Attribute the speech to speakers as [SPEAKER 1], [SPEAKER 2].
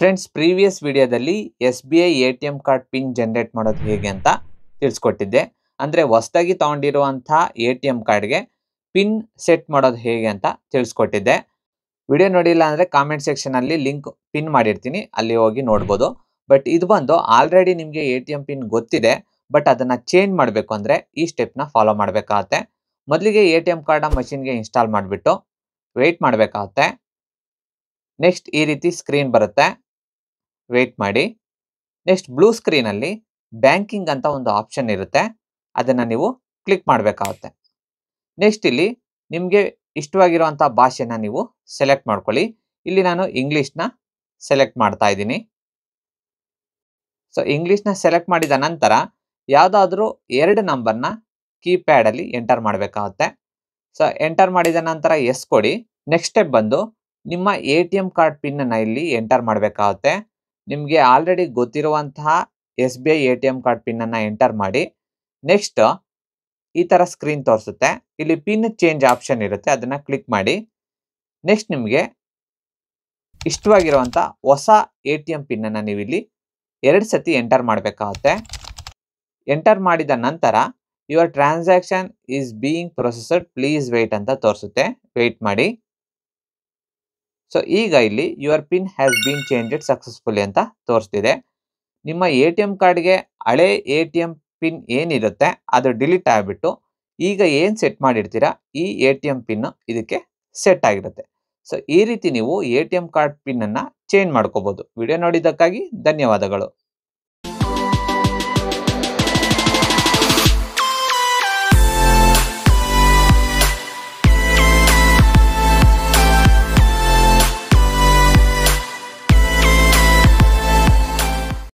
[SPEAKER 1] Friends, previous ವಿಡಿಯೋದಲ್ಲಿ SBI ATM card pin generate ಮಾಡೋದು ಹೇಗೆ ಅಂತ ತಿಳಿಸ್ಕೊಟ್ಟಿದ್ದೆ. ಅಂದರೆ ಹೊಸದಾಗಿ ತೊಗೊಂಡಿರುವಂತಹ ATM ಕಾರ್ಡ್ಗೆ ಪಿನ್ ಸೆಟ್ ಮಾಡೋದು ಹೇಗೆ ಅಂತ ತಿಳಿಸ್ಕೊಟ್ಟಿದ್ದೆ. ವಿಡಿಯೋ ನೋಡಿಲ್ಲ ಅಂದರೆ ಕಾಮೆಂಟ್ ಸೆಕ್ಷನಲ್ಲಿ ಲಿಂಕ್ ಪಿನ್ ಮಾಡಿರ್ತೀನಿ, ಅಲ್ಲಿ ಹೋಗಿ ನೋಡ್ಬೋದು. ಬಟ್ ಇದು ಬಂದು ಆಲ್ರೆಡಿ ನಿಮಗೆ ATM ಪಿನ್ ಗೊತ್ತಿದೆ, ಬಟ್ ಅದನ್ನು ಚೇಂಜ್ ಮಾಡಬೇಕು ಅಂದರೆ ಈ ಸ್ಟೆಪ್ನ ಫಾಲೋ ಮಾಡಬೇಕಾಗತ್ತೆ. ಮೊದಲಿಗೆ ATM ಕಾರ್ಡ್ನ ಮಷಿನ್ಗೆ ಇನ್ಸ್ಟಾಲ್ ಮಾಡಿಬಿಟ್ಟು ವೆಯ್ಟ್ ಮಾಡಬೇಕಾಗತ್ತೆ. ನೆಕ್ಸ್ಟ್ ಈ ರೀತಿ ಸ್ಕ್ರೀನ್ ಬರುತ್ತೆ, ವೆಯ್ಟ್ ಮಾಡಿ. ನೆಕ್ಸ್ಟ್ ಬ್ಲೂ ಸ್ಕ್ರೀನಲ್ಲಿ ಬ್ಯಾಂಕಿಂಗ್ ಅಂತ ಒಂದು ಆಪ್ಷನ್ ಇರುತ್ತೆ, ಅದನ್ನು ನೀವು ಕ್ಲಿಕ್ ಮಾಡಬೇಕಾಗುತ್ತೆ. ನೆಕ್ಸ್ಟ್ ಇಲ್ಲಿ ನಿಮಗೆ ಇಷ್ಟವಾಗಿರುವಂಥ ಭಾಷೆನ ನೀವು ಸೆಲೆಕ್ಟ್ ಮಾಡ್ಕೊಳ್ಳಿ. ಇಲ್ಲಿ ನಾನು ಇಂಗ್ಲೀಷ್ನ ಸೆಲೆಕ್ಟ್ ಮಾಡ್ತಾ ಇದ್ದೀನಿ. ಸೊ ಇಂಗ್ಲೀಷ್ನ ಸೆಲೆಕ್ಟ್ ಮಾಡಿದ ನಂತರ ಯಾವುದಾದ್ರೂ 2 ನಂಬರ್ನ ಕೀಪ್ಯಾಡಲ್ಲಿ ಎಂಟರ್ ಮಾಡಬೇಕಾಗುತ್ತೆ. ಸೊ ಎಂಟರ್ ಮಾಡಿದ ನಂತರ ಎಸ್ ಕೊಡಿ. ನೆಕ್ಸ್ಟ್ ಸ್ಟೆಪ್ ಬಂದು ನಿಮ್ಮ ATM ಕಾರ್ಡ್ ಪಿನ್ನನ್ನು ಇಲ್ಲಿ ಎಂಟರ್ ಮಾಡಬೇಕಾಗುತ್ತೆ. ನಿಮಗೆ ಆಲ್ರೆಡಿ ಗೊತ್ತಿರುವಂತಹ SBI ATM ಕಾರ್ಡ್ ಪಿನ್ನನ್ನು ಎಂಟರ್ ಮಾಡಿ. ನೆಕ್ಸ್ಟ್ ಈ ಥರ ಸ್ಕ್ರೀನ್ ತೋರಿಸುತ್ತೆ, ಇಲ್ಲಿ ಪಿನ್ ಚೇಂಜ್ ಆಪ್ಷನ್ ಇರುತ್ತೆ, ಅದನ್ನು ಕ್ಲಿಕ್ ಮಾಡಿ. ನೆಕ್ಸ್ಟ್ ನಿಮಗೆ ಇಷ್ಟವಾಗಿರುವಂಥ ಹೊಸ ATM ಪಿನ್ನನ್ನು ನೀವು ಇಲ್ಲಿ 2 ಸತಿ ಎಂಟರ್ ಮಾಡಬೇಕಾಗುತ್ತೆ. ಎಂಟರ್ ಮಾಡಿದ ನಂತರ your transaction is being processed, please wait ಅಂತ ತೋರಿಸುತ್ತೆ, ವೆಯ್ಟ್ ಮಾಡಿ. ಸೊ ಈಗ ಇಲ್ಲಿ your pin has been changed successfully ಅಂತ ತೋರಿಸ್ತಿದೆ. ನಿಮ್ಮ ATM ಕಾರ್ಡ್ಗೆ ಹಳೆ ATM ಪಿನ್ ಏನಿರುತ್ತೆ ಅದು ಡಿಲೀಟ್ ಆಗಿಬಿಟ್ಟು ಈಗ ಏನು ಸೆಟ್ ಮಾಡಿರ್ತೀರಾ ಈ ATM ಪಿನ್ ಇದಕ್ಕೆ ಸೆಟ್ ಆಗಿರುತ್ತೆ. ಸೊ ಈ ರೀತಿ ನೀವು ATM ಕಾರ್ಡ್ ಪಿನ್ನನ್ನು ಚೇಂಜ್ ಮಾಡ್ಕೋಬೋದು. ವಿಡಿಯೋ ನೋಡಿದ್ದಕ್ಕಾಗಿ ಧನ್ಯವಾದಗಳು.